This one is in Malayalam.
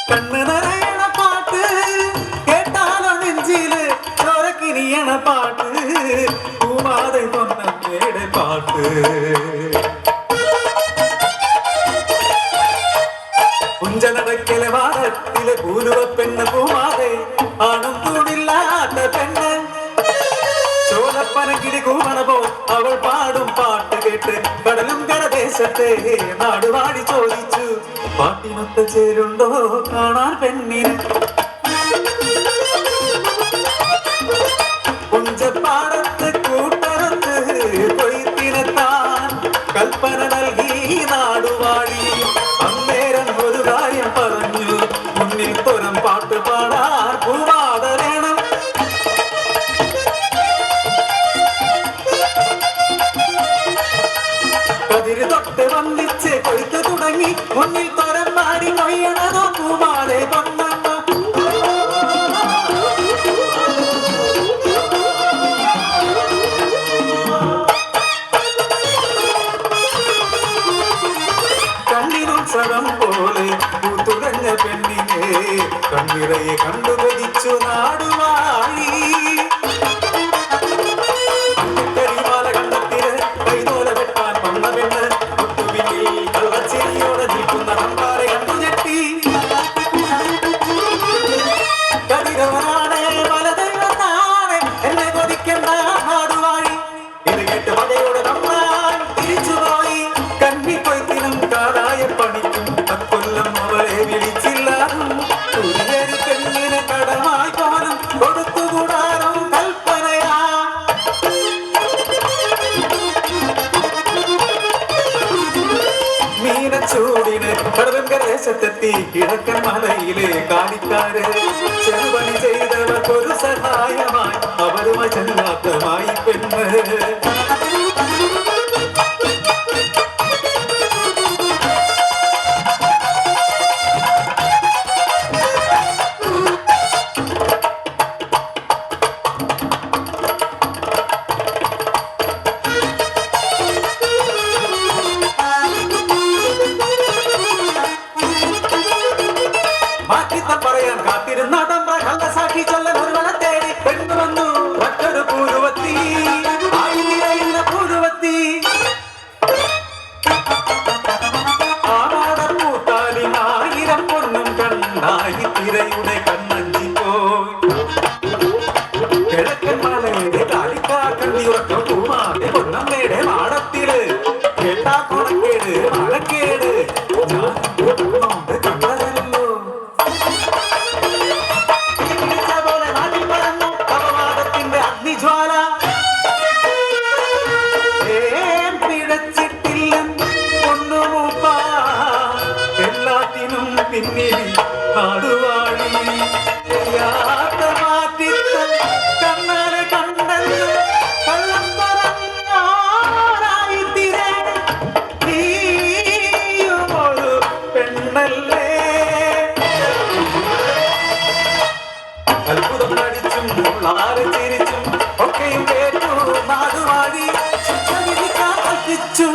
കണ്ണ് നിറയണ പാട്ട് കേട്ടാലോ നെഞ്ചില് ചോരക്കിനിയണ പാട്ട് പൂമാതെ പൊന്നമ്മയുടെ പാട്ട് കുഞ്ചനടക്കലെ വാരത്തിലെ പൂലുവ പെണ്ണ് പൂമാതെ ആണും തൂണില്ലാത്ത പെണ്ണ് ചോലപ്പനക്കിടി കൂമണപോ അവൾ പാടും പാട്ട് കേട്ട് കടലും കരദേശത്തെ നാടുവാടി ചോദിച്ചു പാട്ടിനൊത്ത ചേരുണ്ടോ കാണാൻ പെണ്ണിന് കുഞ്ചപ്പാടത്ത് കൂട്ടറത്ത് കൊയ്ത്തിനെത്താൻ കൽപ്പന നൽകി നാടുവാടി അന്നേരം ഒരു കാര്യം പറഞ്ഞു മുന്നിൽ തൊരം പാട്ട് പാടാൻ പൂവാത വേണം കതിര് തൊട്ട് വന്നിച്ച് കൊയ്ത്ത് തുടങ്ങി മുന്നിൽ തൊരം പാടി കൊയ്യണതോ പൂവാടെ പൊന്നമ്മ കണ്ണിനുത്സവം പോലെ പൂത്തുടഞ്ഞ പെണ്ണിനെ കണ്ണിറയെ കണ്ടു കൊതിച്ചു നാടുവാഴി കരിമാല കണ്ടത്തില് കൈതോല വെട്ടാൻ വന്ന പെണ്ണ് ഒട്ടുപിന്നിൽ കള്ളച്ചിരിയോടെ നിൽക്കുന്ന നമ്പാരെ കണ്ടു ഞെട്ടി കതിരവനാണ് മലദൈവനാണ് എന്നെ കൊതിക്കണ്ട നാടുവാഴി ഇത് കേട്ട് മതയോടെ നമ്പാൻ തിരിച്ചുപോയി കണ്ണി കൊയ്ത്തിനും കാതായ പണിക്കും തക്കൊല്ലം അവളെ വിളിച്ചില്ല ഒരു പെണ്ണിന് കടമായി പോലും കൊടുത്തുകൂടാനും കൽപ്പനയാ മീനച്ചൂടിന് കടവങ്കരദേശത്തെത്തി കിഴക്കൻ മലയിലെ കാണിക്കാര് ചെറുപണി ചെയ്തവർക്കൊരു സഹായമായി അവരുമായി ചെല്ലാത്തമായി പെണ്ണ് പറയാൻ കാത്തിരുന്നാട്ടം കള്ളസാക്ഷി ചൊല്ലൻ ഒരുവളെ തേടി പെണ്ണു വന്നു മറ്റൊരു പൂരുവത്തി ആയി നിറയുന്ന പൂരുവത്തി ആടാടപ്പൂത്താലിനായിരം പൊന്നും കണ്ണായി തിരയുടെ കണ്ണഞ്ചി പോയി കിഴക്കൻ മലയുടെ കാലിക്കാക്കണ്ടി ഉറക്കം പൂമാതെ പൊന്നമ്മയുടെ മാടത്തില് കേട്ടാ കുണക്കേട് മഴക്കേട് കണ്ടതല്ലോ അഗ്നിജ്വാല പിഴച്ചിട്ടില്ല ഒന്നുമൂപ്പ എല്ലാത്തിനും പിന്നിൽ നാടുവാഴി മാറ്റിത്ത കണ്ണാലെ കണ്ടല്ലോ കള്ളം പറഞ്ഞാരായി തിരെ നീയുമൊരു പെണ്ണല്ലേ അത്ഭുതം നടിച്ചും ആരെ ചിരിച്ചും ഒക്കെയും കേട്ടു നാടുവാഴി കൽപ്പിച്ചു